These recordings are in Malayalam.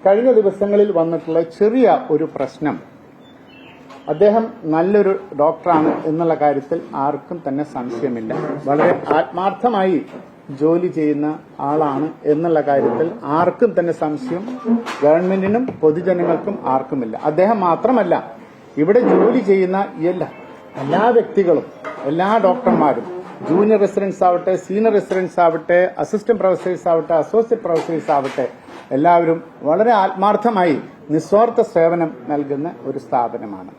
കഴിഞ്ഞ ദിവസങ്ങളിൽ വന്നിട്ടുള്ള ചെറിയ ഒരു പ്രശ്നം, അദ്ദേഹം നല്ലൊരു ഡോക്ടറാണ് എന്നുള്ള കാര്യത്തിൽ ആർക്കും തന്നെ സംശയമില്ല. വളരെ ആത്മാർത്ഥമായി ജോലി ചെയ്യുന്ന ആളാണ് എന്നുള്ള കാര്യത്തിൽ ആർക്കും തന്നെ സംശയം ഗവൺമെന്റിനും പൊതുജനങ്ങൾക്കും ആർക്കുമില്ല. അദ്ദേഹം മാത്രമല്ല, ഇവിടെ ജോലി ചെയ്യുന്ന എല്ലാ വ്യക്തികളും, എല്ലാ ഡോക്ടർമാരും, ജൂനിയർ റെസിഡൻസ് ആവട്ടെ, സീനിയർ റെസിഡൻസ് ആവട്ടെ, അസിസ്റ്റന്റ് പ്രൊഫസേഴ്സ് ആവട്ടെ, അസോസിയേറ്റ് പ്രൊഫസേഴ്സ് ആവട്ടെ, എല്ലാവരും വളരെ ആത്മാർത്ഥമായി നിസ്വാർത്ഥ സേവനം നൽകുന്ന ഒരു സ്ഥാപനമാണ്.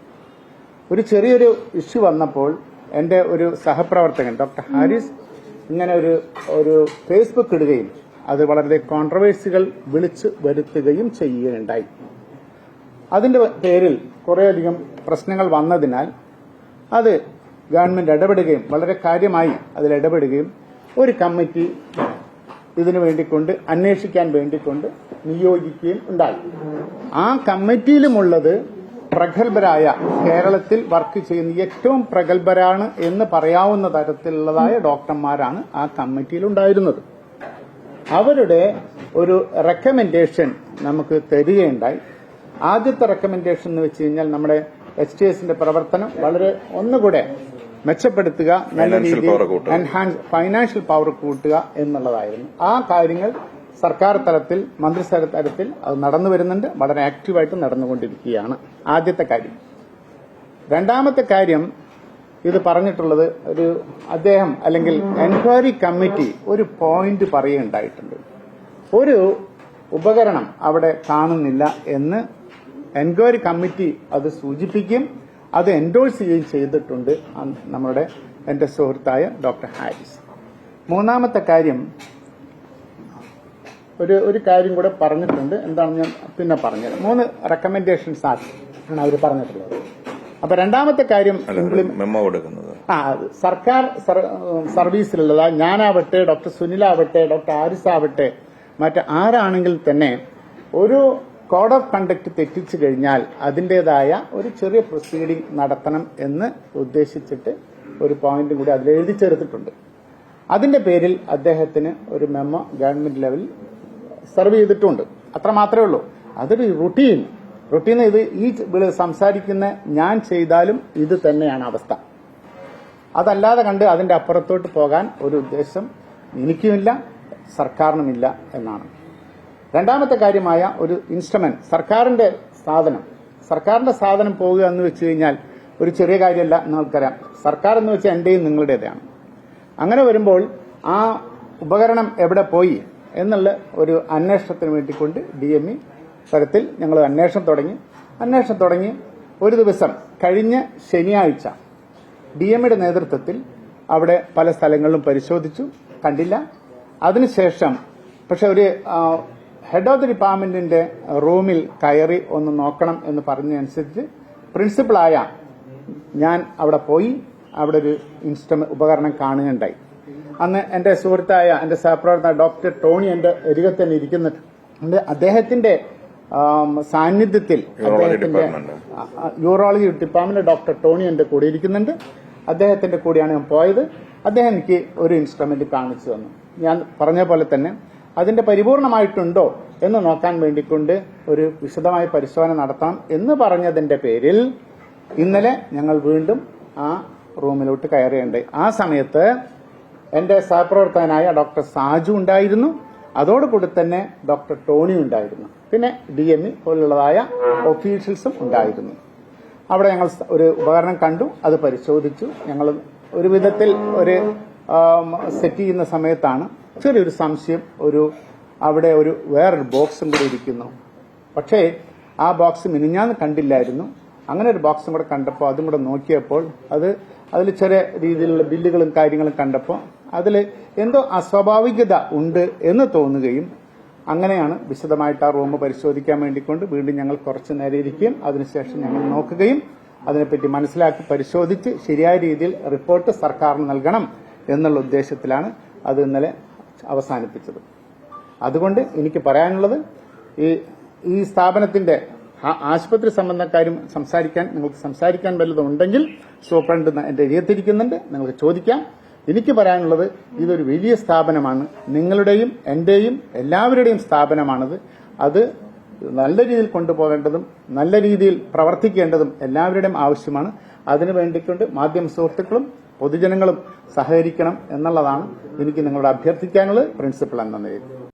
ഒരു ചെറിയൊരു ഇഷ്യൂ വന്നപ്പോൾ എന്റെ ഒരു സഹപ്രവർത്തകൻ ഡോക്ടർ ഹാരിസ് ഇങ്ങനെ ഒരു ഫേസ്ബുക്ക് ഇടുകയും അത് വളരെ കോൺട്രവേഴ്സികൾ വിളിച്ചു വരുത്തുകയും ചെയ്യുകയുണ്ടായി. അതിന്റെ പേരിൽ കുറേയധികം പ്രശ്നങ്ങൾ വന്നതിനാൽ അത് ഗവൺമെന്റ് ഇടപെടുകയും വളരെ കാര്യമായി അതിൽ ഇടപെടുകയും ഒരു കമ്മിറ്റി ഇതിനു വേണ്ടിക്കൊണ്ട് അന്വേഷിക്കാൻ വേണ്ടിക്കൊണ്ട് നിയോഗിക്കുകയും ഉണ്ടായി. ആ കമ്മിറ്റിയിലുമുള്ളത് പ്രഗത്ഭരായ, കേരളത്തിൽ വർക്ക് ചെയ്യുന്ന ഏറ്റവും പ്രഗത്ഭരാണ് എന്ന് പറയാവുന്ന തരത്തിലുള്ളതായ ഡോക്ടർമാരാണ് ആ കമ്മിറ്റിയിൽ ഉണ്ടായിരുന്നത്. അവരുടെ ഒരു റെക്കമെൻഡേഷൻ നമുക്ക് തരികയുണ്ടായി. ആദ്യത്തെ റെക്കമെൻഡേഷൻ എന്ന് വെച്ച് കഴിഞ്ഞാൽ നമ്മുടെ HTSന്റെ പ്രവർത്തനം വളരെ ഒന്നുകൂടെ മെച്ചപ്പെടുത്തുക, നല്ല രീതിയിൽ എൻഹാൻസ് ഫൈനാൻഷ്യൽ പവർ കൂട്ടുക എന്നുള്ളതായിരുന്നു. ആ കാര്യങ്ങൾ സർക്കാർ തലത്തിൽ, മന്ത്രിസഭ തലത്തിൽ അത് നടന്നു വരുന്നുണ്ട്, വളരെ ആക്റ്റീവായിട്ട് നടന്നുകൊണ്ടിരിക്കുകയാണ്. ആദ്യത്തെ കാര്യം. രണ്ടാമത്തെ കാര്യം, ഇത് പറഞ്ഞിട്ടുള്ളത് അദ്ദേഹം അല്ലെങ്കിൽ എൻക്വയറി കമ്മിറ്റി ഒരു പോയിന്റ് പറയുകയുണ്ടായിട്ടുണ്ട്. ഒരു ഉപകരണം അവിടെ കാണുന്നില്ല എന്ന് എൻക്വയറി കമ്മിറ്റി അത് സൂചിപ്പിക്കുകയും അത് എൻഡോഴ്സ് ചെയ്യുകയും ചെയ്തിട്ടുണ്ട് എന്റെ സുഹൃത്തായ ഡോക്ടർ ഹാരിസ്. മൂന്നാമത്തെ കാര്യം, ഒരു കാര്യം കൂടെ പറഞ്ഞിട്ടുണ്ട്. എന്താണ് ഞാൻ പിന്നെ പറഞ്ഞത്. 3 റെക്കമെൻഡേഷൻസ് ആണ് അവർ പറഞ്ഞിട്ടുള്ളത്. അപ്പൊ രണ്ടാമത്തെ കാര്യം, സർക്കാർ സർവീസിലുള്ളത് ഞാനാവട്ടെ, ഡോക്ടർ സുനിലാവട്ടെ, ഡോക്ടർ ഹാരിസ് ആവട്ടെ, ആരാണെങ്കിൽ തന്നെ ഒരു കോഡ് ഓഫ് കണ്ടക്ട് തെറ്റിച്ചു കഴിഞ്ഞാൽ അതിന്റേതായ ഒരു ചെറിയ പ്രൊസീഡിംഗ് നടത്തണം എന്ന് ഉദ്ദേശിച്ചിട്ട് ഒരു പോയിന്റും കൂടി അതിൽ എഴുതി ചേർത്തിട്ടുണ്ട്. അതിന്റെ പേരിൽ അദ്ദേഹത്തിന് ഒരു മെമ്മോ ഗവൺമെന്റ് ലെവലിൽ സെർവ് ചെയ്തിട്ടുണ്ട്. അത്ര മാത്രമേ ഉള്ളൂ. അതൊരു റുട്ടീൻ ഇത് ഈ സംസാരിക്കുന്ന ഞാൻ ചെയ്താലും ഇത് തന്നെയാണ് അവസ്ഥ. അതല്ലാതെ കണ്ട് അതിന്റെ അപ്പുറത്തോട്ട് പോകാൻ ഒരു ഉദ്ദേശം എനിക്കുമില്ല, സർക്കാരിനുമില്ല എന്നാണ്. രണ്ടാമത്തെ കാര്യമായ ഒരു ഇൻസ്ട്രുമെന്റ്, സർക്കാരിന്റെ സാധനം പോകുക എന്ന് വെച്ച് കഴിഞ്ഞാൽ ഒരു ചെറിയ കാര്യമല്ല. നിങ്ങൾക്കറിയാം, സർക്കാർ എന്ന് വെച്ചാൽ എന്റെയും നിങ്ങളുടേതാണ്. അങ്ങനെ വരുമ്പോൾ ആ ഉപകരണം എവിടെ പോയി എന്നുള്ള ഒരു അന്വേഷണത്തിന് വേണ്ടിക്കൊണ്ട് DME തലത്തിൽ ഞങ്ങൾ അന്വേഷണം തുടങ്ങി. ഒരു ദിവസം കഴിഞ്ഞ ശനിയാഴ്ച DMEയുടെ നേതൃത്വത്തിൽ അവിടെ പല സ്ഥലങ്ങളിലും പരിശോധിച്ചു, കണ്ടില്ല. അതിനുശേഷം പക്ഷെ ഒരു ഹെഡ് ഓഫ് ദി ഡിപ്പാർട്ട്മെന്റിന്റെ റൂമിൽ കയറി ഒന്ന് നോക്കണം എന്ന് പറഞ്ഞതനുസരിച്ച് പ്രിൻസിപ്പളായ ഞാൻ അവിടെ പോയി അവിടെ ഒരു ഉപകരണം കാണുകയുണ്ടായി. അന്ന് എന്റെ സുഹൃത്തായ എന്റെ സഹപ്രവർത്തക ഡോക്ടർ ടോണി എന്റെ അരികത്ത് തന്നെ ഇരിക്കുന്നുണ്ട്. അദ്ദേഹത്തിന്റെ സാന്നിധ്യത്തിൽ യൂറോളജി ഡിപ്പാർട്ട്മെന്റ് ഡോക്ടർ ടോണി എന്റെ കൂടെ ഇരിക്കുന്നുണ്ട്. അദ്ദേഹത്തിന്റെ കൂടെയാണ് ഞാൻ പോയത്. അദ്ദേഹം എനിക്ക് ഒരു ഇൻസ്ട്രുമെന്റ് കാണിച്ചു തന്നു. ഞാൻ പറഞ്ഞ പോലെ തന്നെ അതിന്റെ പരിപൂർണമായിട്ടുണ്ടോ എന്ന് നോക്കാൻ വേണ്ടിക്കൊണ്ട് ഒരു വിശദമായ പരിശോധന നടത്താം എന്ന് പറഞ്ഞതിന്റെ പേരിൽ ഇന്നലെ ഞങ്ങൾ വീണ്ടും ആ റൂമിലോട്ട് കയറേണ്ടത്. ആ സമയത്ത് എന്റെ സഹപ്രവർത്തകനായ ഡോക്ടർ സാജു ഉണ്ടായിരുന്നു. അതോടുകൂടി തന്നെ ഡോക്ടർ ടോണി ഉണ്ടായിരുന്നു. പിന്നെ DME പോലുള്ളതായ ഒഫീഷ്യൽസും ഉണ്ടായിരുന്നു. അവിടെ ഞങ്ങൾ ഒരു ഉപകരണം കണ്ടു, അത് പരിശോധിച്ചു. ഞങ്ങൾ ഒരു വിധത്തിൽ ഒരു സെറ്റ് ചെയ്യുന്ന സമയത്താണ് ചെറിയൊരു സംശയം, അവിടെ വേറൊരു ബോക്സും കൂടി ഇരിക്കുന്നു. പക്ഷേ ആ ബോക്സ് മിനിഞ്ഞാന്ന് കണ്ടില്ലായിരുന്നു. അങ്ങനെ ഒരു ബോക്സും കൂടെ കണ്ടപ്പോൾ അതും കൂടെ നോക്കിയപ്പോൾ അതിൽ ചെറിയ രീതിയിലുള്ള ബില്ലുകളും കാര്യങ്ങളും കണ്ടപ്പോൾ അതിൽ എന്തോ അസ്വാഭാവികത ഉണ്ട് എന്ന് തോന്നുകയും അങ്ങനെയാണ് വിശദമായിട്ട് ആ റൂം പരിശോധിക്കാൻ വേണ്ടിക്കൊണ്ട് വീണ്ടും ഞങ്ങൾ കുറച്ചു നേരം ഇരിക്കുകയും അതിനുശേഷം ഞങ്ങൾ നോക്കുകയും അതിനെപ്പറ്റി മനസ്സിലാക്കി പരിശോധിച്ച് ശരിയായ രീതിയിൽ റിപ്പോർട്ട് സർക്കാരിന് നൽകണം എന്നുള്ള ഉദ്ദേശത്തിലാണ് അത് ഇന്നലെ അവസാനിപ്പിച്ചത്. അതുകൊണ്ട് എനിക്ക് പറയാനുള്ളത്, ഈ സ്ഥാപനത്തിന്റെ ആശുപത്രി സംബന്ധ കാര്യം നിങ്ങൾക്ക് സംസാരിക്കാൻ വല്ലതുണ്ടെങ്കിൽ സൂപ്രണ്ട് എന്റെ എഴുതിയിരിക്കുന്നുണ്ട്, നിങ്ങൾക്ക് ചോദിക്കാം. എനിക്ക് പറയാനുള്ളത്, ഇതൊരു വലിയ സ്ഥാപനമാണ്, നിങ്ങളുടെയും എന്റെയും എല്ലാവരുടെയും സ്ഥാപനമാണത്. അത് നല്ല രീതിയിൽ കൊണ്ടുപോകേണ്ടതും നല്ല രീതിയിൽ പ്രവർത്തിക്കേണ്ടതും എല്ലാവരുടെയും ആവശ്യമാണ്. അതിനു വേണ്ടിക്കൊണ്ട് മാധ്യമ സുഹൃത്തുക്കളും പൊതുജനങ്ങളും സഹകരിക്കണം എന്നുള്ളതാണ് എനിക്ക് നിങ്ങളോട് അഭ്യർത്ഥിക്കാനുള്ളത്, പ്രിൻസിപ്പൽ എന്ന നിലയിൽ.